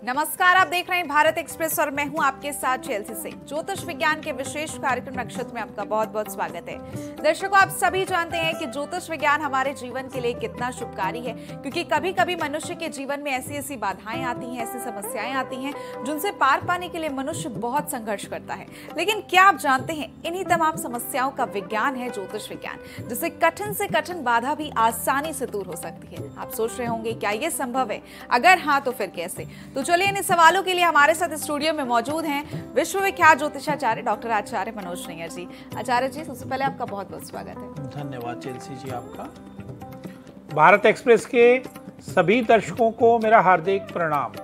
नमस्कार, आप देख रहे हैं भारत एक्सप्रेस और मैं हूं आपके साथ चेल्सी से। ज्योतिष विज्ञान के विशेष कार्यक्रम नक्षत्र में आपका बहुत बहुत स्वागत है। दर्शकों, आप सभी जानते हैं कि ज्योतिष विज्ञान हमारे जीवन के लिए कितना शुभकारी है, क्योंकि कभी कभी मनुष्य के जीवन में ऐसी ऐसी बाधाएं आती हैं, ऐसी समस्याएं आती हैं जिनसे पार पाने के लिए मनुष्य बहुत संघर्ष करता है। लेकिन क्या आप जानते हैं, इन्हीं तमाम समस्याओं का विज्ञान है ज्योतिष विज्ञान, जिससे कठिन से कठिन बाधा भी आसानी से दूर हो सकती है। आप सोच रहे होंगे क्या ये संभव है? अगर हाँ तो फिर कैसे? तो चलिए इन सवालों के लिए हमारे साथ स्टूडियो में मौजूद हैं विश्वविख्यात ज्योतिषाचार्य डॉक्टर आचार्य मनोज नैयर जी। आचार्य जी, सबसे पहले आपका बहुत बहुत स्वागत है। धन्यवाद चेल्सी जी आपका। भारत एक्सप्रेस के सभी दर्शकों को मेरा हार्दिक प्रणाम।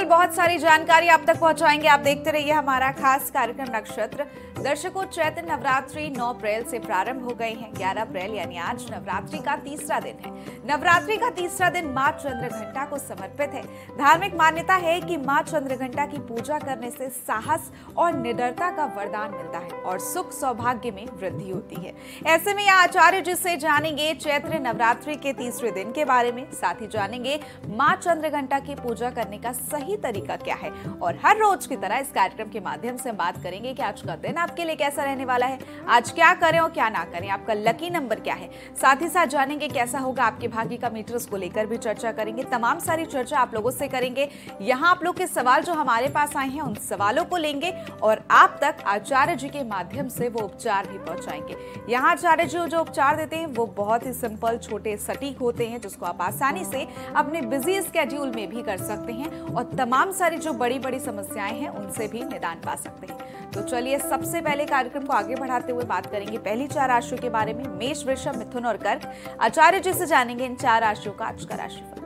बहुत सारी जानकारी आप तक पहुंचाएंगे। आप देखते रहिए हमारा खास कार्यक्रम नक्षत्र। दर्शकों, चैत्र नवरात्रि 9 अप्रैल से प्रारंभ हो गए हैं। 11 अप्रैल यानी आज नवरात्रि का तीसरा दिन है। नवरात्रि का तीसरा दिन मां चंद्रघंटा को समर्पित है। धार्मिक मान्यता है कि मां चंद्रघंटा की पूजा करने से साहस और निडरता का वरदान मिलता है और सुख सौभाग्य में वृद्धि होती है। ऐसे में यहाँ आचार्य जी से जानेंगे चैत्र नवरात्रि के तीसरे दिन के बारे में, साथ ही जानेंगे मां चंद्रघंटा की पूजा करने का सही तरीका क्या है। और हर रोज की तरह इस कार्यक्रम के माध्यम से बात करेंगे कि आज का दिन आपके लिए कैसा रहने वाला है, आज क्या करें और क्या ना करें, आपका लकी नंबर क्या है। साथ ही साथ जानेंगे कैसा होगा आपके भाग्य का मीटर्स को लेकर भी चर्चा करेंगे। तमाम सारी चर्चा आप लोगों से करेंगे। यहाँ आप लोग के सवाल जो हमारे पास आए हैं उन सवालों को लेंगे और आप तक आचार्य जी के माध्यम से वो उपचार भी पहुंचाएंगे। यहाँ आचार्य जी जो उपचार देते हैं वो बहुत ही सिंपल, छोटे, सटीक होते हैं, जिसको आप आसानी से अपने बिजी स्केड्यूल में भी कर सकते हैं और तमाम सारी जो बड़ी बड़ी समस्याएं हैं उनसे भी निदान पा सकते हैं। तो चलिए सबसे पहले कार्यक्रम को आगे बढ़ाते हुए बात करेंगे पहली 4 राशियों के बारे में, मेष, वृषभ, मिथुन और कर्क। आचार्य जी से जानेंगे इन 4 राशियों का आज का राशिफल।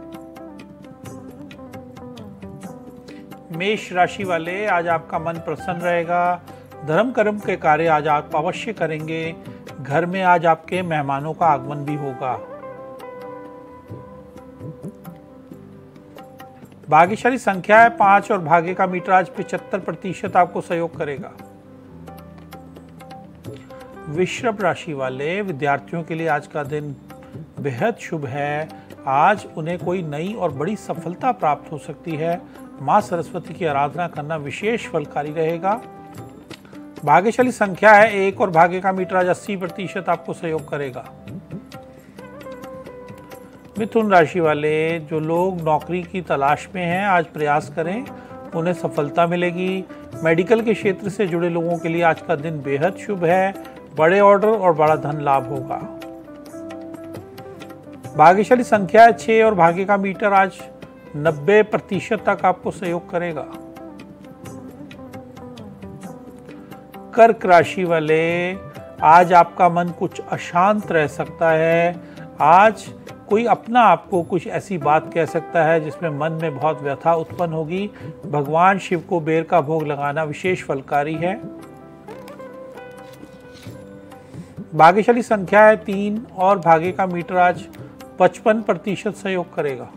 मेष राशि वाले, आज आपका मन प्रसन्न रहेगा। धर्म कर्म के कार्य आज आप अवश्य करेंगे। घर में आज आपके मेहमानों का आगमन भी होगा। भाग्यशाली संख्या है 5 और भाग्य का मीटर आज 75% आपको सहयोग करेगा। वृषभ राशि वाले विद्यार्थियों के लिए आज का दिन बेहद शुभ है। आज उन्हें कोई नई और बड़ी सफलता प्राप्त हो सकती है। मां सरस्वती की आराधना करना विशेष फलकारी रहेगा। भाग्यशाली संख्या है 1 और भाग्य का मीटर आज 80% आपको सहयोग करेगा। मिथुन राशि वाले, जो लोग नौकरी की तलाश में हैं, आज प्रयास करें, उन्हें सफलता मिलेगी। मेडिकल के क्षेत्र से जुड़े लोगों के लिए आज का दिन बेहद शुभ है। बड़े ऑर्डर और बड़ा धन लाभ होगा। भाग्यशाली संख्या है 6 और भाग्य का मीटर आज 90% तक आपको सहयोग करेगा। कर्क राशि वाले, आज आपका मन कुछ अशांत रह सकता है। आज कोई अपना आपको कुछ ऐसी बात कह सकता है जिसमें मन में बहुत व्यथा उत्पन्न होगी। भगवान शिव को बेर का भोग लगाना विशेष फलकारी है। भाग्यशाली संख्या है 3 और भाग्य का मीटर आज 55% सहयोग करेगा।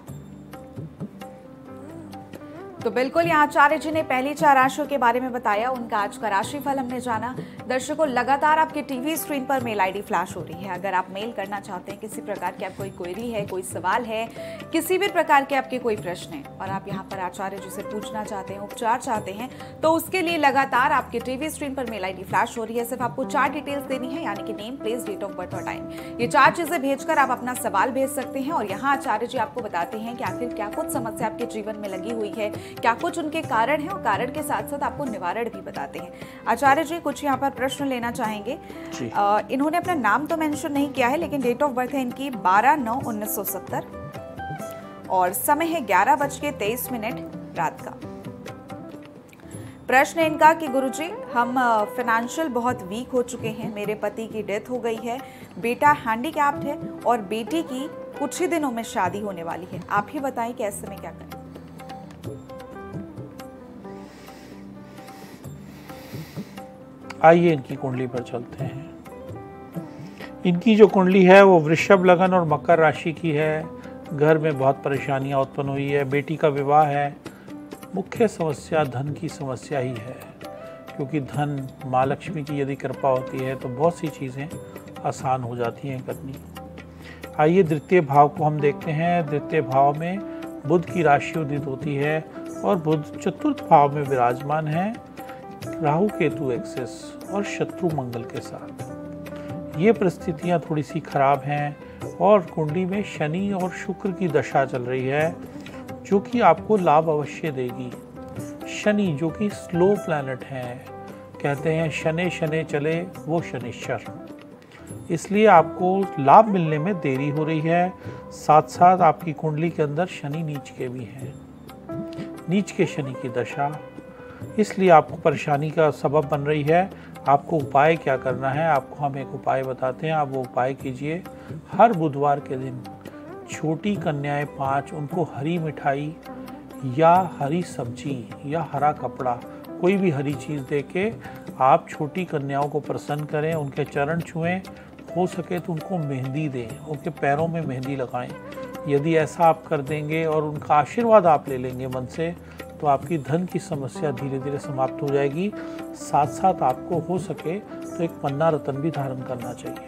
तो बिल्कुल यहाँ आचार्य जी ने पहली 4 राशियों के बारे में बताया, उनका आज का राशिफल हमने जाना। दर्शकों, लगातार आपके टीवी स्क्रीन पर मेल आईडी फ्लैश हो रही है। अगर आप मेल करना चाहते हैं, किसी प्रकार की आप कोई क्वेरी है, कोई सवाल है, किसी भी प्रकार के आपके कोई प्रश्न है और आप यहाँ पर आचार्य जी से पूछना चाहते हैं, उपचार चाहते हैं, तो उसके लिए लगातार आपके टीवी स्क्रीन पर मेल आईडी फ्लैश हो रही है। सिर्फ आपको 4 डिटेल्स देनी है, यानी कि name, place, date of birth और टाइम। ये 4 चीजें भेजकर आप अपना सवाल भेज सकते हैं और यहाँ आचार्य जी आपको बताते हैं कि आखिर क्या कुछ समस्या आपके जीवन में लगी हुई है, क्या कुछ उनके कारण है और कारण के साथ साथ आपको निवारण भी बताते हैं। आचार्य जी कुछ यहाँ पर प्रश्न लेना चाहेंगे। इन्होंने अपना नाम तो मेंशन नहीं किया है, लेकिन डेट ऑफ बर्थ है इनकी 12/9/1970 और समय है 11:23 रात का। प्रश्न है इनका कि गुरुजी, हम फाइनेंशियल बहुत वीक हो चुके हैं। मेरे पति की डेथ हो गई है, बेटा हैंडीकैप्ड है और बेटी की कुछ ही दिनों में शादी होने वाली है। आप ही बताएं कि ऐसे में क्या करें। आइए इनकी कुंडली पर चलते हैं। इनकी जो कुंडली है वो वृषभ लगन और मकर राशि की है। घर में बहुत परेशानियां उत्पन्न हुई है। बेटी का विवाह है, मुख्य समस्या धन की समस्या ही है, क्योंकि धन माँ लक्ष्मी की यदि कृपा होती है तो बहुत सी चीज़ें आसान हो जाती हैं करनी। आइए द्वितीय भाव को हम देखते हैं। द्वितीय भाव में बुध की राशि उदित होती है और बुध चतुर्थ भाव में विराजमान है राहु केतु एक्सिस और शत्रु मंगल के साथ। ये परिस्थितियाँ थोड़ी सी खराब हैं और कुंडली में शनि और शुक्र की दशा चल रही है, जो कि आपको लाभ अवश्य देगी। शनि जो कि स्लो प्लैनेट हैं, कहते हैं शनि शनि चले वो शनिश्चर, इसलिए आपको लाभ मिलने में देरी हो रही है। साथ साथ आपकी कुंडली के अंदर शनि नीच के भी हैं, नीच के शनि की दशा, इसलिए आपको परेशानी का सबब बन रही है। आपको उपाय क्या करना है, आपको हम एक उपाय बताते हैं, आप वो उपाय कीजिए। हर बुधवार के दिन छोटी कन्याएं 5, उनको हरी मिठाई या हरी सब्जी या हरा कपड़ा, कोई भी हरी चीज़ देके आप छोटी कन्याओं को प्रसन्न करें, उनके चरण छुएं, हो सके तो उनको मेहंदी दें, उनके पैरों में मेहंदी लगाएं। यदि ऐसा आप कर देंगे और उनका आशीर्वाद आप ले लेंगे मन से, तो आपकी धन की समस्या धीरे धीरे समाप्त हो जाएगी। साथ साथ आपको हो सके तो एक पन्ना रत्न भी धारण करना चाहिए।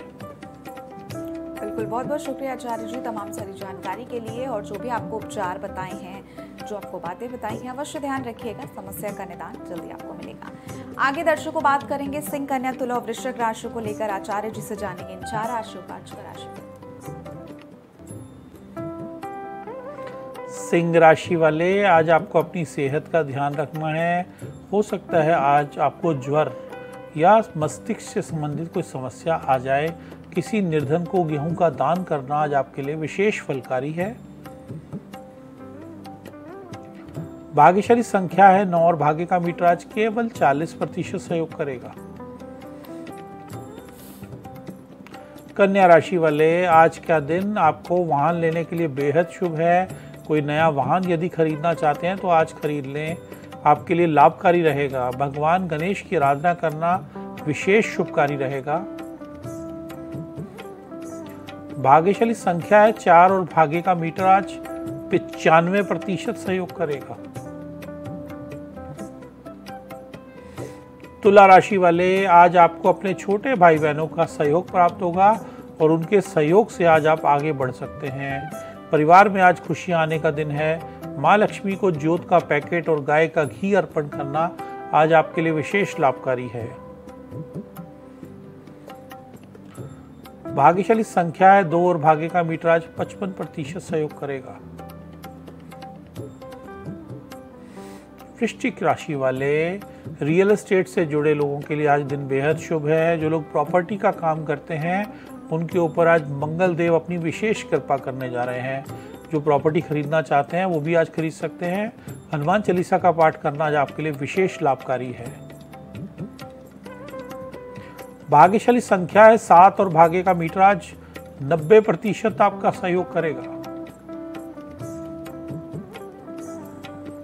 बिल्कुल, बहुत बहुत शुक्रिया आचार्य जी तमाम सारी जानकारी के लिए, और जो भी आपको उपचार बताए हैं, जो आपको बातें बताई हैं, अवश्य ध्यान रखिएगा, समस्या का निदान जल्दी आपको मिलेगा। आगे दर्शकों बात करेंगे सिंह, कन्या, तुला और वृश्चिक राशि को लेकर। आचार्य जी से जानेंगे इन 4 राशियों का आज का राशिफल। सिंह राशि वाले, आज आपको अपनी सेहत का ध्यान रखना है। हो सकता है आज आपको ज्वर या मस्तिष्क से संबंधित कोई समस्या आ जाए। किसी निर्धन को गेहूं का दान करना आज आपके लिए विशेष फलकारी है। भाग्यशाली संख्या है 9 और भाग्य का मीटर आज केवल 40% सहयोग करेगा। कन्या राशि वाले, आज का दिन आपको वाहन लेने के लिए बेहद शुभ है। कोई नया वाहन यदि खरीदना चाहते हैं तो आज खरीद लें, आपके लिए लाभकारी रहेगा। भगवान गणेश की आराधना करना विशेष शुभकारी रहेगा। भाग्यशाली संख्या है 4 और भाग्य का मीटर आज 95% सहयोग करेगा। तुला राशि वाले, आज आपको अपने छोटे भाई बहनों का सहयोग प्राप्त होगा और उनके सहयोग से आज आप आगे बढ़ सकते हैं। परिवार में आज खुशियां आने का दिन है। माँ लक्ष्मी को ज्योत का पैकेट और गाय का घी अर्पण करना आज आपके लिए विशेष लाभकारी है। भाग्यशाली संख्या है 2 और भाग्य का मीटर आज 55% सहयोग करेगा। वृश्चिक राशि वाले, रियल एस्टेट से जुड़े लोगों के लिए आज दिन बेहद शुभ है। जो लोग प्रॉपर्टी का काम करते हैं उनके ऊपर आज मंगल देव अपनी विशेष कृपा करने जा रहे हैं। जो प्रॉपर्टी खरीदना चाहते हैं वो भी आज खरीद सकते हैं। हनुमान चालीसा का पाठ करना आज आपके लिए विशेष लाभकारी है। भाग्यशाली संख्या है 7 और भाग्य का मीटर आज 90% आपका सहयोग करेगा।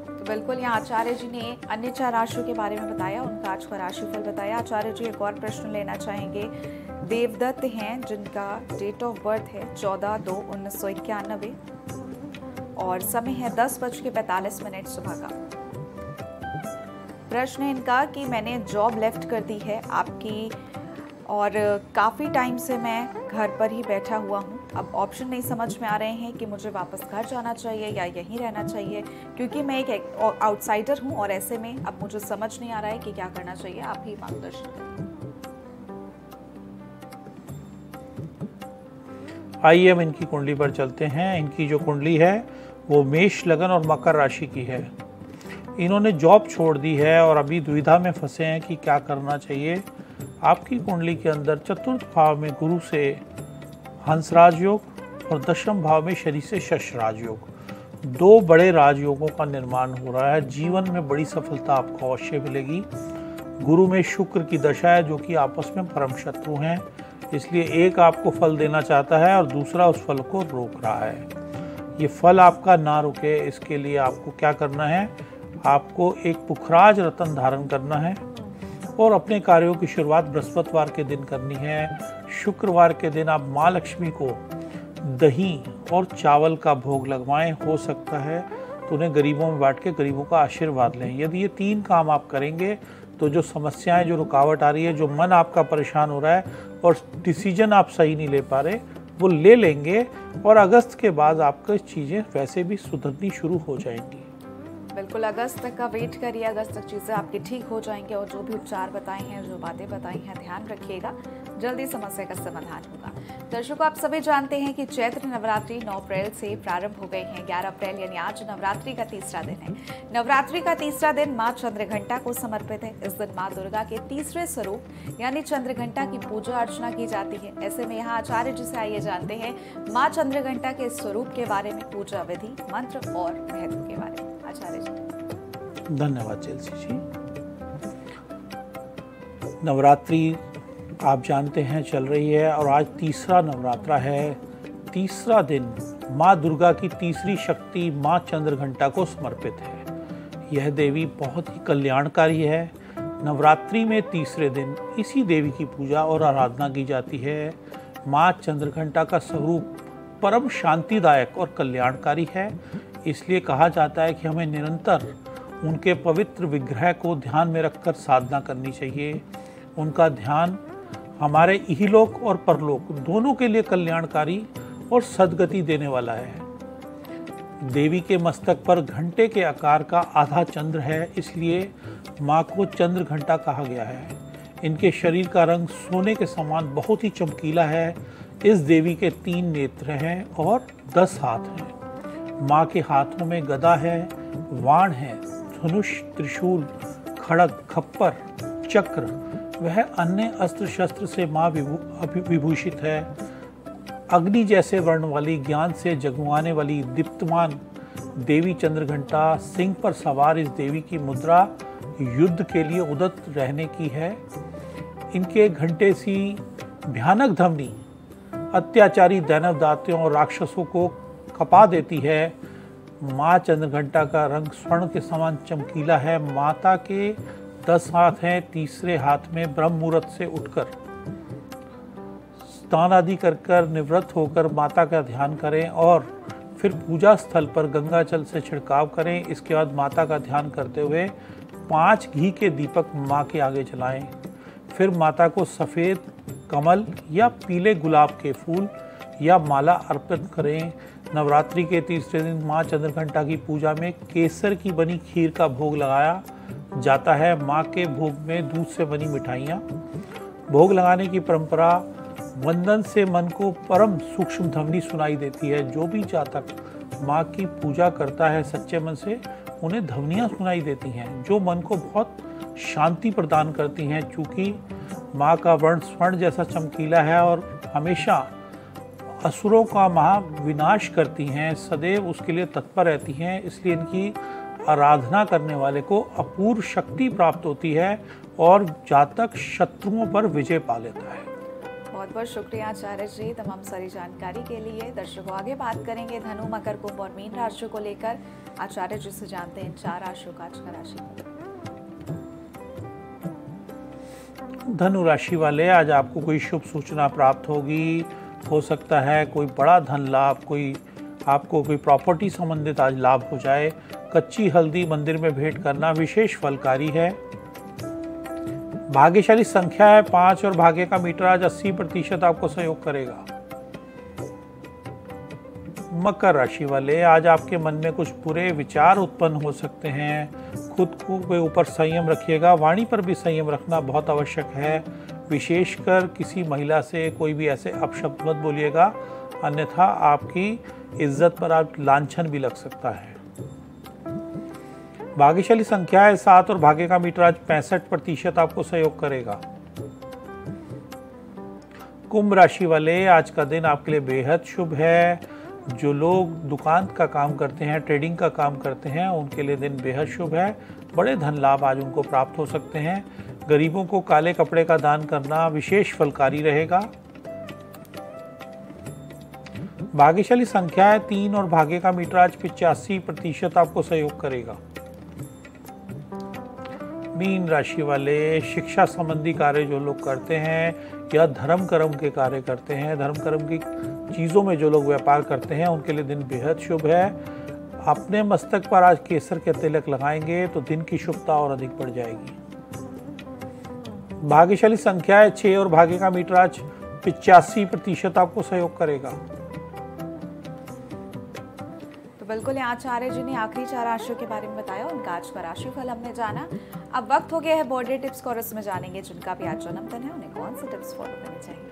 तो बिल्कुल, यहाँ आचार्य जी ने अन्य 4 राशियों के बारे में बताया, उनका आज का राशिफल बताया। आचार्य जी एक और प्रश्न लेना चाहेंगे। देवदत्त हैं जिनका डेट ऑफ बर्थ है 14/2/1991 और समय है 10:45 सुबह का। प्रश्न है इनका कि मैंने जॉब लेफ्ट कर दी है आपकी और काफ़ी टाइम से मैं घर पर ही बैठा हुआ हूँ। अब ऑप्शन नहीं समझ में आ रहे हैं कि मुझे वापस घर जाना चाहिए या यहीं रहना चाहिए, क्योंकि मैं एक आउटसाइडर हूँ और ऐसे में अब मुझे समझ नहीं आ रहा है कि क्या करना चाहिए। आप ही मार्गदर्शन करें। आइए हम इनकी कुंडली पर चलते हैं। इनकी जो कुंडली है वो मेष, लगन और मकर राशि की है। इन्होंने जॉब छोड़ दी है और अभी दुविधा में फंसे हैं कि क्या करना चाहिए। आपकी कुंडली के अंदर चतुर्थ भाव में गुरु से हंस राजयोग और दशम भाव में शनि से शश राजयोग, 2 बड़े राजयोगों का निर्माण हो रहा है। जीवन में बड़ी सफलता आपको अवश्य मिलेगी। गुरु में शुक्र की दशा है जो कि आपस में परम शत्रु हैं, इसलिए एक आपको फल देना चाहता है और दूसरा उस फल को रोक रहा है। ये फल आपका ना रुके, इसके लिए आपको क्या करना है, आपको एक पुखराज रत्न धारण करना है और अपने कार्यों की शुरुआत बृहस्पतिवार के दिन करनी है। शुक्रवार के दिन आप माँ लक्ष्मी को दही और चावल का भोग लगवाएं। हो सकता है तो उन्हें गरीबों में बांट के गरीबों का आशीर्वाद लें। यदि ये 3 काम आप करेंगे तो जो समस्याएं, जो रुकावट आ रही है, जो मन आपका परेशान हो रहा है और डिसीजन आप सही नहीं ले पा रहे, वो ले लेंगे और अगस्त के बाद आपको चीज़ें वैसे भी सुधरनी शुरू हो जाएंगी। बिल्कुल, अगस्त तक का वेट करिए, अगस्त तक चीज़ें आपकी ठीक हो जाएंगी और जो भी उपचार बताए हैं, जो बातें बताई हैं, ध्यान रखिएगा, जल्दी समस्या का समाधान होगा। दर्शकों, आप सभी जानते हैं कि चैत्र नवरात्रि 9 अप्रैल से प्रारंभ हो गई हैं। 11 अप्रैल यानी आज नवरात्रि का तीसरा दिन है। नवरात्रि का तीसरा दिन माँ चंद्रघंटा को समर्पित है। इस दिन माँ दुर्गा के तीसरे स्वरूप यानी चंद्रघंटा की पूजा अर्चना की जाती है। ऐसे में यहाँ आचार्य जी से आइए जानते हैं माँ चंद्रघंटा के स्वरूप के बारे में, पूजा विधि, मंत्र और महत्व के बारे में। आचार्य जी। धन्यवाद चेल्सी जी। नवरात्रि आप जानते हैं चल रही है और आज तीसरा नवरात्रा है। तीसरा दिन माँ दुर्गा की तीसरी शक्ति माँ चंद्रघंटा को समर्पित है। यह देवी बहुत ही कल्याणकारी है। नवरात्रि में तीसरे दिन इसी देवी की पूजा और आराधना की जाती है। माँ चंद्रघंटा का स्वरूप परम शांतिदायक और कल्याणकारी है। इसलिए कहा जाता है कि हमें निरंतर उनके पवित्र विग्रह को ध्यान में रखकर साधना करनी चाहिए। उनका ध्यान हमारे इहलोक और परलोक दोनों के लिए कल्याणकारी और सद्गति देने वाला है। देवी के मस्तक पर घंटे के आकार का आधा चंद्र है, इसलिए माँ को चंद्र घंटा कहा गया है। इनके शरीर का रंग सोने के समान बहुत ही चमकीला है। इस देवी के 3 नेत्र हैं और 10 हाथ हैं। माँ के हाथों में गदा है, वाण है, धनुष, त्रिशूल, खड़ग, खप्पर, चक्र वह अन्य अस्त्र शस्त्र से माँ विभूषित है। अग्नि जैसे वर्ण वाली, ज्ञान से जगमगाने वाली दीप्तमान देवी चंद्रघंटा सिंह पर सवार इस देवी की मुद्रा युद्ध के लिए उद्यत रहने की है। इनके घंटे सी भयानक ध्वनि अत्याचारी दैनव दातियों और राक्षसों को कपा देती है। माँ चंद्रघंटा का रंग स्वर्ण के समान चमकीला है। माता के 10 हाथ हैं। तीसरे हाथ में ब्रह्म मुहूर्त से उठकर स्नान आदि कर निवृत्त होकर माता का ध्यान करें और फिर पूजा स्थल पर गंगा जल से छिड़काव करें। इसके बाद माता का ध्यान करते हुए 5 घी के दीपक माँ के आगे जलाएं। फिर माता को सफ़ेद कमल या पीले गुलाब के फूल या माला अर्पित करें। नवरात्रि के तीसरे दिन माँ चंद्रघंटा की पूजा में केसर की बनी खीर का भोग लगाया जाता है। माँ के भोग में दूध से बनी मिठाइयाँ। भोग लगाने की परंपरा वंदन से मन को परम सूक्ष्म ध्वनि सुनाई देती है। जो भी जातक माँ की पूजा करता है सच्चे मन से, उन्हें ध्वनियाँ सुनाई देती हैं जो मन को बहुत शांति प्रदान करती हैं। चूँकि माँ का वर्ण स्वर्ण जैसा चमकीला है और हमेशा असुरों का महाविनाश करती हैं, सदैव उसके लिए तत्पर रहती हैं, इसलिए इनकी आराधना करने वाले को अपूर्व शक्ति प्राप्त होती है और जातक शत्रुओं पर विजय पा लेता है। बहुत बहुत शुक्रिया आचार्य जी तमाम सारी जानकारी के लिए। दर्शकों, आगे बात करेंगे धनु, मकर, कुंभ और मीन राशि को लेकर। आचार्य जी से जानते हैं 4 राशियों का आज का राशि। धनु राशि वाले, आज आपको कोई शुभ सूचना प्राप्त होगी। हो सकता है कोई बड़ा धन लाभ, आपको कोई प्रॉपर्टी संबंधित आज लाभ हो जाए। कच्ची हल्दी मंदिर में भेंट करना विशेष फलकारी है। भाग्यशाली संख्या है 5 और भाग्य का मीटर आज 80% आपको सहयोग करेगा। मकर राशि वाले, आज आपके मन में कुछ बुरे विचार उत्पन्न हो सकते हैं। खुद के ऊपर संयम रखिएगा। वाणी पर भी संयम रखना बहुत आवश्यक है। विशेषकर किसी महिला से कोई भी ऐसे अपशब्द मत बोलिएगा, अन्यथा आपकी इज्जत पर आप लांछन भी लग सकता है। भाग्यशाली संख्या है 7 और भाग्य का मीटर आज 65% आपको सहयोग करेगा। कुंभ राशि वाले, आज का दिन आपके लिए बेहद शुभ है। जो लोग दुकान का काम करते हैं, ट्रेडिंग का काम करते हैं, उनके लिए दिन बेहद शुभ है। बड़े धन लाभ आज उनको प्राप्त हो सकते हैं। गरीबों को काले कपड़े का दान करना विशेष फलकारी रहेगा। भाग्यशाली संख्या है 3 और भाग्य का मीटर आज 85% आपको सहयोग करेगा। मीन राशि वाले, शिक्षा संबंधी कार्य जो लोग करते हैं या धर्म कर्म के कार्य करते हैं, धर्म कर्म की चीज़ों में जो लोग व्यापार करते हैं, उनके लिए दिन बेहद शुभ है। अपने मस्तक पर आज केसर के तिलक लगाएंगे तो दिन की शुभता और अधिक बढ़ जाएगी। भाग्यशाली संख्या है 6 और भाग्य का मीटर आज 85% आपको सहयोग करेगा। तो बिल्कुल यहाँ आचार्य जी ने आखिरी 4 राशियों के बारे में बताया, उनका आज का राशिफल हमने जाना। अब वक्त हो गया है बर्थडे टिप्स का और उसमें जानेंगे जिनका भी आज जन्मदिन है उन्हें कौन से टिप्स फॉलो करने चाहिए।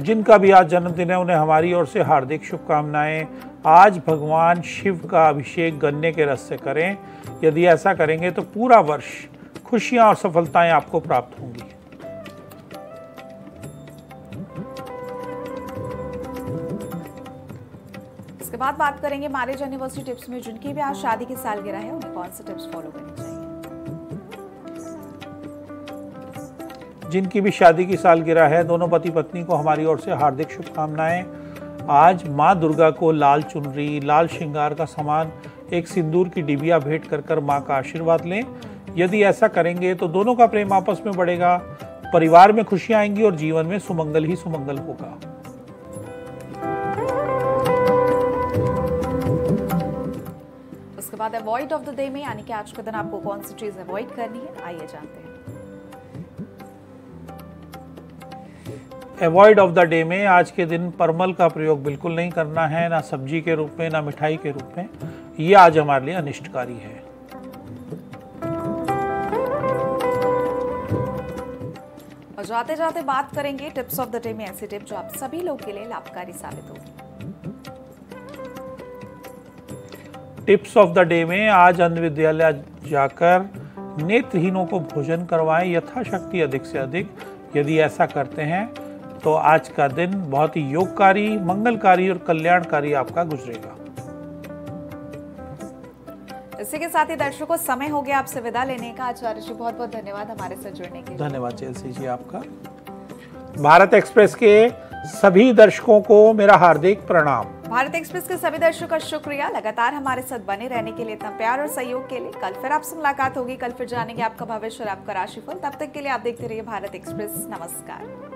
जिनका भी आज जन्मदिन है उन्हें हमारी ओर से हार्दिक शुभकामनाएं। आज भगवान शिव का अभिषेक गन्ने के रस से करें। यदि ऐसा करेंगे तो पूरा वर्ष खुशियां और सफलताएं आपको प्राप्त होंगी। इसके बाद बात करेंगे मैरिज एनिवर्सरी टिप्स में जिनकी भी आज शादी की सालगिरह है उन्हें कौन से टिप्स फॉलो करने चाहिए। जिनकी भी शादी की सालगिरह है दोनों पति पत्नी को हमारी ओर से हार्दिक शुभकामनाएं। आज माँ दुर्गा को लाल चुनरी, लाल श्रृंगार का सामान, एक सिंदूर की डिबिया भेंट कर कर माँ का आशीर्वाद लें। यदि ऐसा करेंगे तो दोनों का प्रेम आपस में बढ़ेगा, परिवार में खुशियां आएंगी और जीवन में सुमंगल ही सुमंगल होगा। उसके बाद अवॉइड ऑफ द डे में यानी कि आज के दिन आपको कौन सी चीज अवॉइड करनी है, आइए जानते हैं। अवॉइड ऑफ द डे में आज के दिन परमल का प्रयोग बिल्कुल नहीं करना है, ना सब्जी के रूप में ना मिठाई के रूप में। ये आज हमारे लिए अनिष्टकारी है। और जाते जाते बात करेंगे टिप्स ऑफ द डे में ऐसी टिप जो आप सभी लोग के लिए लाभकारी साबित होगी। टिप्स ऑफ द डे में आज अन्य विद्यालय जाकर नेत्रहीनों को भोजन करवाएं यथाशक्ति अधिक से अधिक। यदि ऐसा करते हैं तो आज का दिन बहुत ही योगकारी, मंगलकारी और कल्याणकारी आपका गुजरेगा। इसी के साथ ही दर्शकों समय हो गया आपसे विदा लेने का। आचार्य जी बहुत बहुत धन्यवाद हमारे साथ जुड़ने के लिए। धन्यवाद चेल्सी जी आपका। भारत एक्सप्रेस के सभी दर्शकों को मेरा हार्दिक प्रणाम। भारत एक्सप्रेस के सभी दर्शकों का शुक्रिया लगातार हमारे साथ बने रहने के लिए, इतना प्यार और सहयोग के लिए। कल फिर आपसे मुलाकात होगी, कल फिर जानेंगे आपका भविष्य और आपका राशिफल। तब तक के लिए आप देखते रहिए भारत एक्सप्रेस। नमस्कार।